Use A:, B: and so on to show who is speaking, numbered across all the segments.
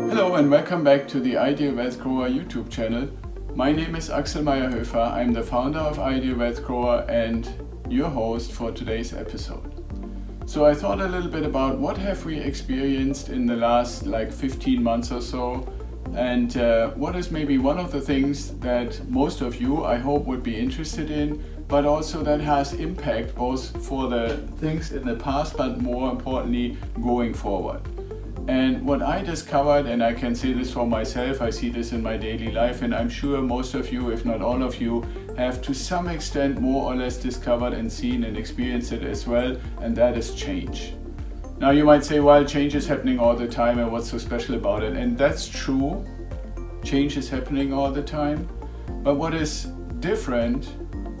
A: Hello and welcome back to the Ideal Wealth Grower YouTube channel. My name is Axel Meyer-Höfer. I'm the founder of Ideal Wealth Grower and your host for today's episode. So I thought a little bit about what have we experienced in the last 15 months or so, and what is maybe one of the things that most of you, I hope, would be interested in, but also that has impact both for the things in the past, but more importantly, going forward. And what I discovered, and I can say this for myself, I see this in my daily life, and I'm sure most of you, if not all of you, have to some extent more or less discovered and seen and experienced it as well, and that is change. Now you might say, well, change is happening all the time, and what's so special about it? And that's true, change is happening all the time, but what is different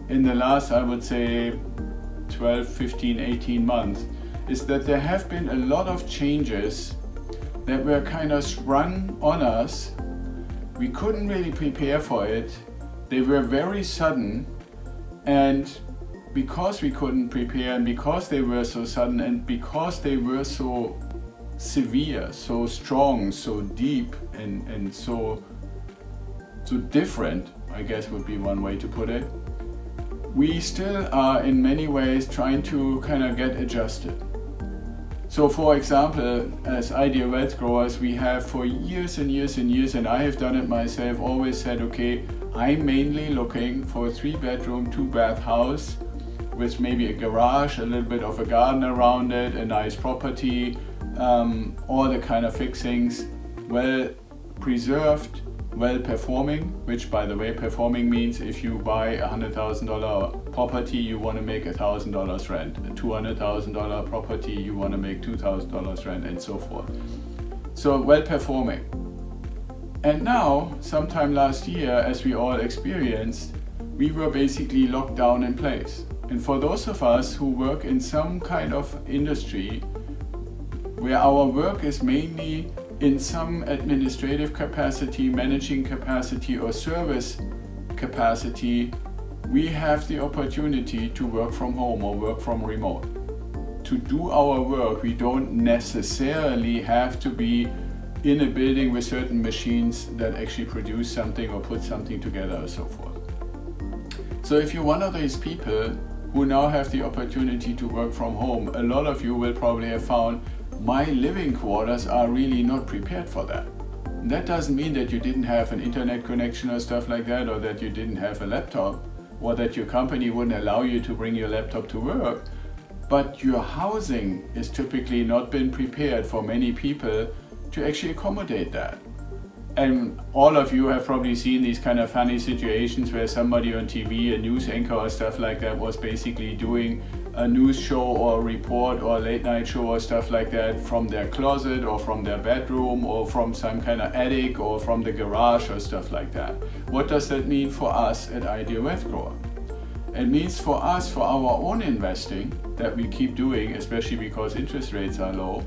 A: in the last, I would say, 12, 15, 18 months, is that there have been a lot of changes that were kind of sprung on us. We couldn't really prepare for it. They were very sudden, and because we couldn't prepare, and because they were so sudden, and because they were so severe, so strong, so deep, and so different, I guess would be one way to put it, we still are in many ways trying to kind of get adjusted. So for example, as Ideal Wealth Growers, we have for years and years and years, and I have done it myself, always said, okay, I'm mainly looking for a 3-bedroom, 2-bath house with maybe a garage, a little bit of a garden around it, a nice property, all the kind of fixings, well preserved, well performing, which by the way, performing means if you buy a $100,000 property, you want to make $1,000 rent. A $200,000 property, you want to make $2,000 rent, and so forth. So well performing. And now, sometime last year, as we all experienced, we were basically locked down in place. And for those of us who work in some kind of industry where our work is mainly in some administrative capacity, managing capacity, or service capacity, we have the opportunity to work from home or work from remote. To do our work, we don't necessarily have to be in a building with certain machines that actually produce something or put something together or so forth. So if you're one of these people who now have the opportunity to work from home, a lot of you will probably have found my living quarters are really not prepared for that. That doesn't mean that you didn't have an internet connection or stuff like that, or that you didn't have a laptop, or that your company wouldn't allow you to bring your laptop to work, but your housing is typically not been prepared for many people to actually accommodate that. And all of you have probably seen these kind of funny situations where somebody on TV, a news anchor or stuff like that, was basically doing a news show or a report or a late night show or stuff like that from their closet or from their bedroom or from some kind of attic or from the garage or stuff like that. What does that mean for us at Ideal Wealth Grower? It means for us, for our own investing that we keep doing, especially because interest rates are low,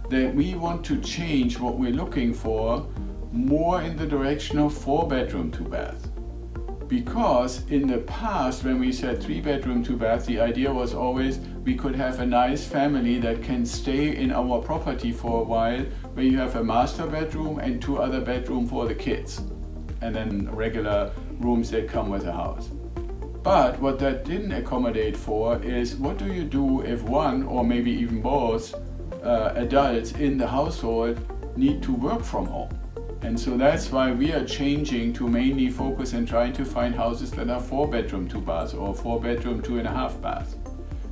A: that we want to change what we're looking for more in the direction of 4-bedroom, 2-bath. Because in the past, when we said 3-bedroom, 2-bath, the idea was always we could have a nice family that can stay in our property for a while, where you have a master bedroom and 2 other bedrooms for the kids, and then regular rooms that come with the house. But what that didn't accommodate for is, what do you do if one or maybe even both adults in the household need to work from home? And so that's why we are changing to mainly focus and trying to find houses that are 4-bedroom, 2-bath or 4-bedroom, 2.5-bath.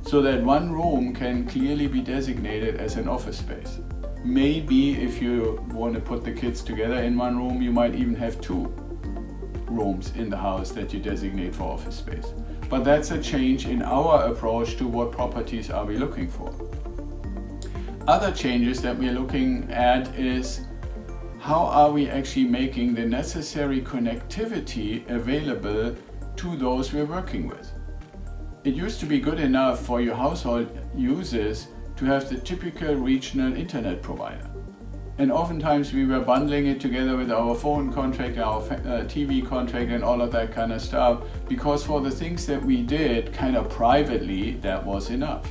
A: So that one room can clearly be designated as an office space. Maybe if you want to put the kids together in one room, you might even have 2 rooms in the house that you designate for office space. But that's a change in our approach to what properties are we looking for. Other changes that we're looking at is, how are we actually making the necessary connectivity available to those we're working with? It used to be good enough for your household users to have the typical regional internet provider. And oftentimes we were bundling it together with our phone contract, our TV contract, and all of that kind of stuff, because for the things that we did kind of privately, that was enough.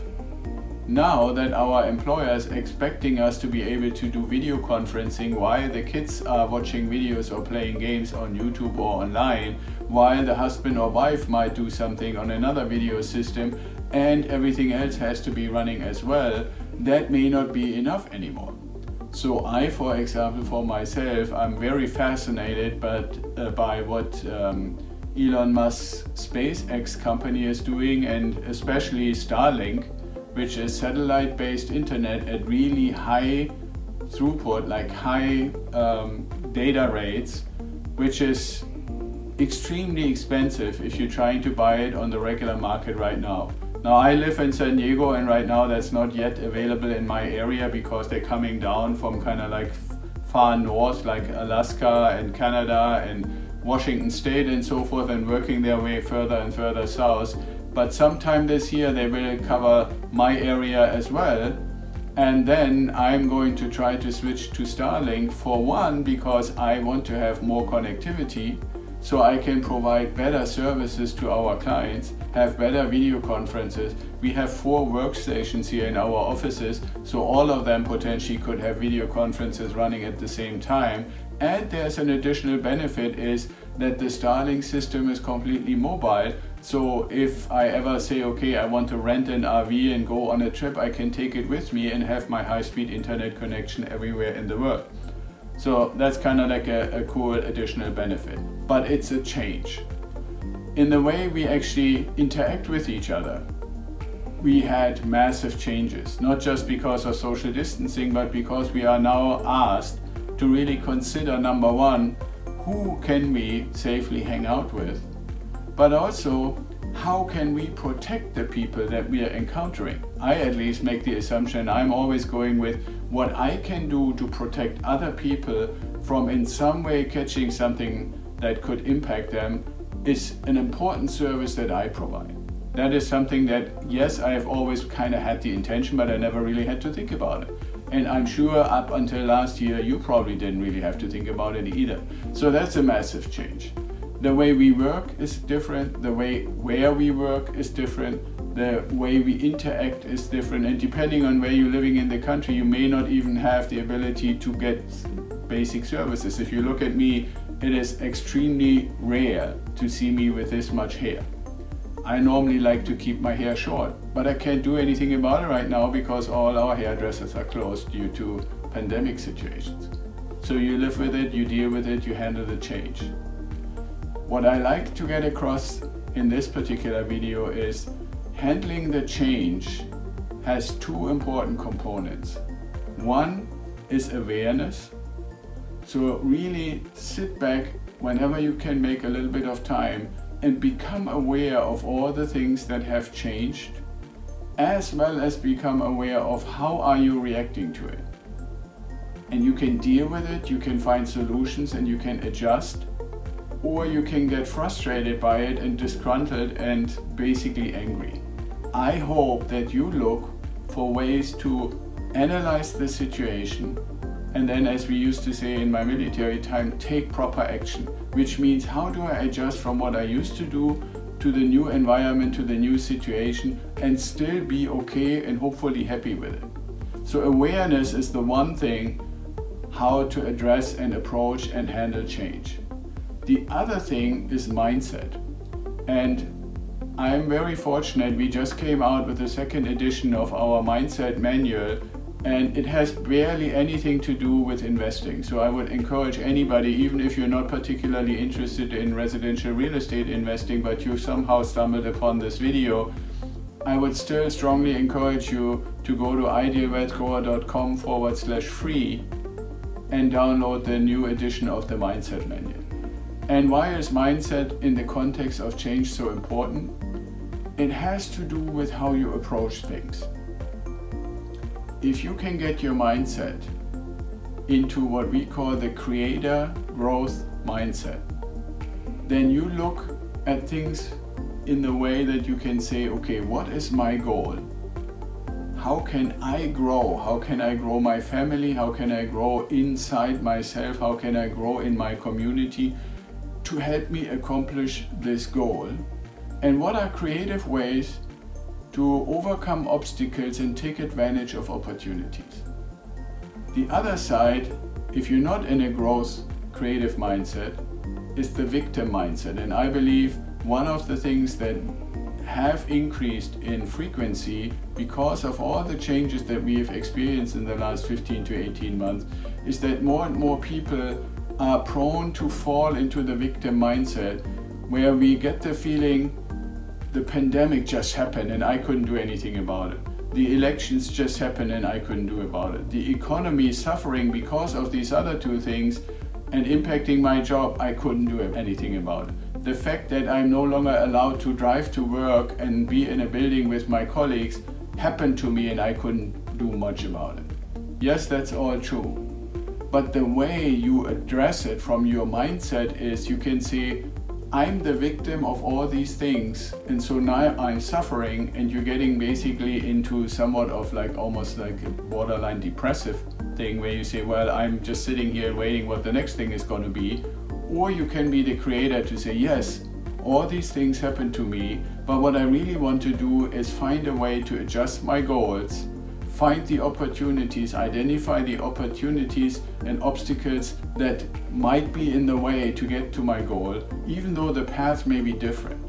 A: now that our employers expecting us to be able to do video conferencing while the kids are watching videos or playing games on YouTube or online, while the husband or wife might do something on another video system, and everything else has to be running as well, that may not be enough anymore. So I, for example, for myself, I'm very fascinated by what Elon Musk's SpaceX company is doing, and especially Starlink, which is satellite-based internet at really high throughput, like high data rates, which is extremely expensive if you're trying to buy it on the regular market right now. Now I live in San Diego, and right now that's not yet available in my area because they're coming down from kind of like far north, like Alaska and Canada and Washington State and so forth, and working their way further and further south. But sometime this year they will cover my area as well. And then I'm going to try to switch to Starlink, for one, because I want to have more connectivity so I can provide better services to our clients, have better video conferences. We have 4 workstations here in our offices, so all of them potentially could have video conferences running at the same time. And there's an additional benefit is that the Starlink system is completely mobile. So if I ever say, okay, I want to rent an RV and go on a trip, I can take it with me and have my high-speed internet connection everywhere in the world. So that's kind of like a cool additional benefit. But it's a change. In the way we actually interact with each other, we had massive changes, not just because of social distancing, but because we are now asked to really consider, number one, who can we safely hang out with? But also, how can we protect the people that we are encountering? I at least make the assumption I'm always going with what I can do to protect other people from in some way catching something that could impact them is an important service that I provide. That is something that, yes, I have always kind of had the intention, but I never really had to think about it. And I'm sure up until last year, you probably didn't really have to think about it either. So that's a massive change. The way we work is different, the way where we work is different, the way we interact is different, and depending on where you're living in the country, you may not even have the ability to get basic services. If you look at me, it is extremely rare to see me with this much hair. I normally like to keep my hair short, but I can't do anything about it right now because all our hairdressers are closed due to pandemic situations. So you live with it, you deal with it, you handle the change. What I like to get across in this particular video is handling the change has 2 important components. One is awareness. So really sit back whenever you can, make a little bit of time and become aware of all the things that have changed, as well as become aware of how are you reacting to it. And you can deal with it, you can find solutions, and you can adjust, or you can get frustrated by it and disgruntled and basically angry. I hope that you look for ways to analyze the situation, and then, as we used to say in my military time, take proper action, which means how do I adjust from what I used to do to the new environment, to the new situation, and still be okay and hopefully happy with it. So awareness is the one thing, how to address and approach and handle change. The other thing is mindset. And I'm very fortunate, we just came out with the 2nd edition of our mindset manual, and it has barely anything to do with investing. So I would encourage anybody, even if you're not particularly interested in residential real estate investing, but you somehow stumbled upon this video, I would still strongly encourage you to go to idealwealthgrower.com/free and download the new edition of the mindset manual. And why is mindset in the context of change so important? It has to do with how you approach things. If you can get your mindset into what we call the creator growth mindset, then you look at things in the way that you can say, okay, what is my goal? How can I grow? How can I grow my family? How can I grow inside myself? How can I grow in my community to help me accomplish this goal? And what are creative ways to overcome obstacles and take advantage of opportunities. The other side, if you're not in a growth creative mindset, is the victim mindset. And I believe one of the things that have increased in frequency because of all the changes that we have experienced in the last 15 to 18 months is that more and more people are prone to fall into the victim mindset, where we get the feeling the pandemic just happened and I couldn't do anything about it. The elections just happened and I couldn't do about it. The economy is suffering because of these other two things and impacting my job, I couldn't do anything about it. The fact that I'm no longer allowed to drive to work and be in a building with my colleagues happened to me and I couldn't do much about it. Yes, that's all true. But the way you address it from your mindset is you can say, I'm the victim of all these things, and so now I'm suffering, and you're getting basically into somewhat of like almost like a borderline depressive thing where you say, well, I'm just sitting here waiting what the next thing is going to be. Or you can be the creator to say, yes, all these things happen to me, but what I really want to do is find a way to adjust my goals, find the opportunities, identify the opportunities and obstacles that might be in the way to get to my goal, even though the path may be different.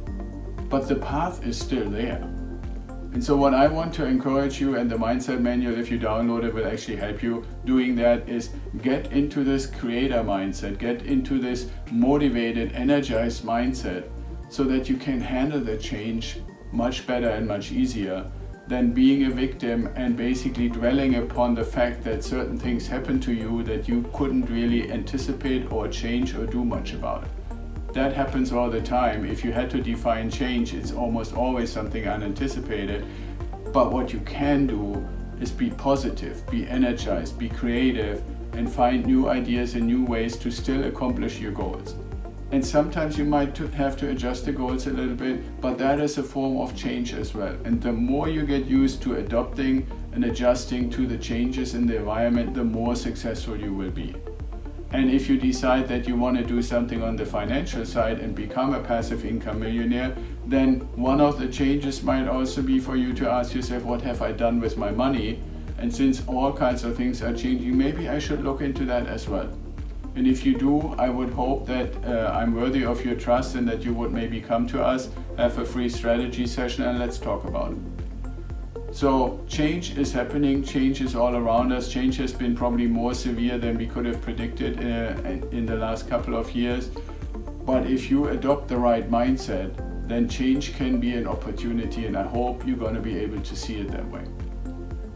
A: But the path is still there. And so what I want to encourage you, and the Mindset Manual, if you download it, will actually help you doing that, is get into this creator mindset, get into this motivated, energized mindset so that you can handle the change much better and much easier than being a victim and basically dwelling upon the fact that certain things happen to you that you couldn't really anticipate or change or do much about it. That happens all the time. If you had to define change, it's almost always something unanticipated. But what you can do is be positive, be energized, be creative, and find new ideas and new ways to still accomplish your goals. And sometimes you might have to adjust the goals a little bit, but that is a form of change as well. And the more you get used to adopting and adjusting to the changes in the environment, the more successful you will be. And if you decide that you want to do something on the financial side and become a passive income millionaire, then one of the changes might also be for you to ask yourself, what have I done with my money? And since all kinds of things are changing, maybe I should look into that as well. And if you do, I would hope that I'm worthy of your trust and that you would maybe come to us, have a free strategy session, and let's talk about it. So change is happening, change is all around us. Change has been probably more severe than we could have predicted in the last couple of years. But if you adopt the right mindset, then change can be an opportunity, and I hope you're going to be able to see it that way.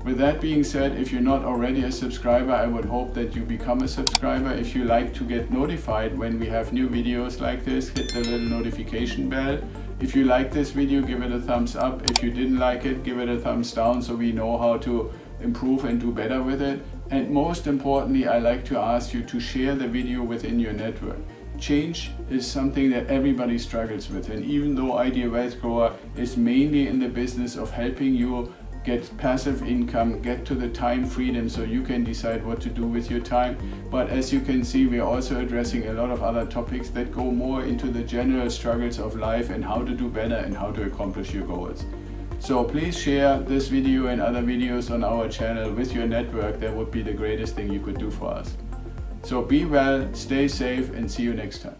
A: With that being said, if you're not already a subscriber, I would hope that you become a subscriber. If you like to get notified when we have new videos like this, hit the little notification bell. If you like this video, give it a thumbs up. If you didn't like it, give it a thumbs down so we know how to improve and do better with it. And most importantly, I like to ask you to share the video within your network. Change is something that everybody struggles with, and even though Ideal Wealth Grower is mainly in the business of helping you get passive income, get to the time freedom so you can decide what to do with your time. But as you can see, we are also addressing a lot of other topics that go more into the general struggles of life and how to do better and how to accomplish your goals. So please share this video and other videos on our channel with your network. That would be the greatest thing you could do for us. So be well, stay safe, and see you next time.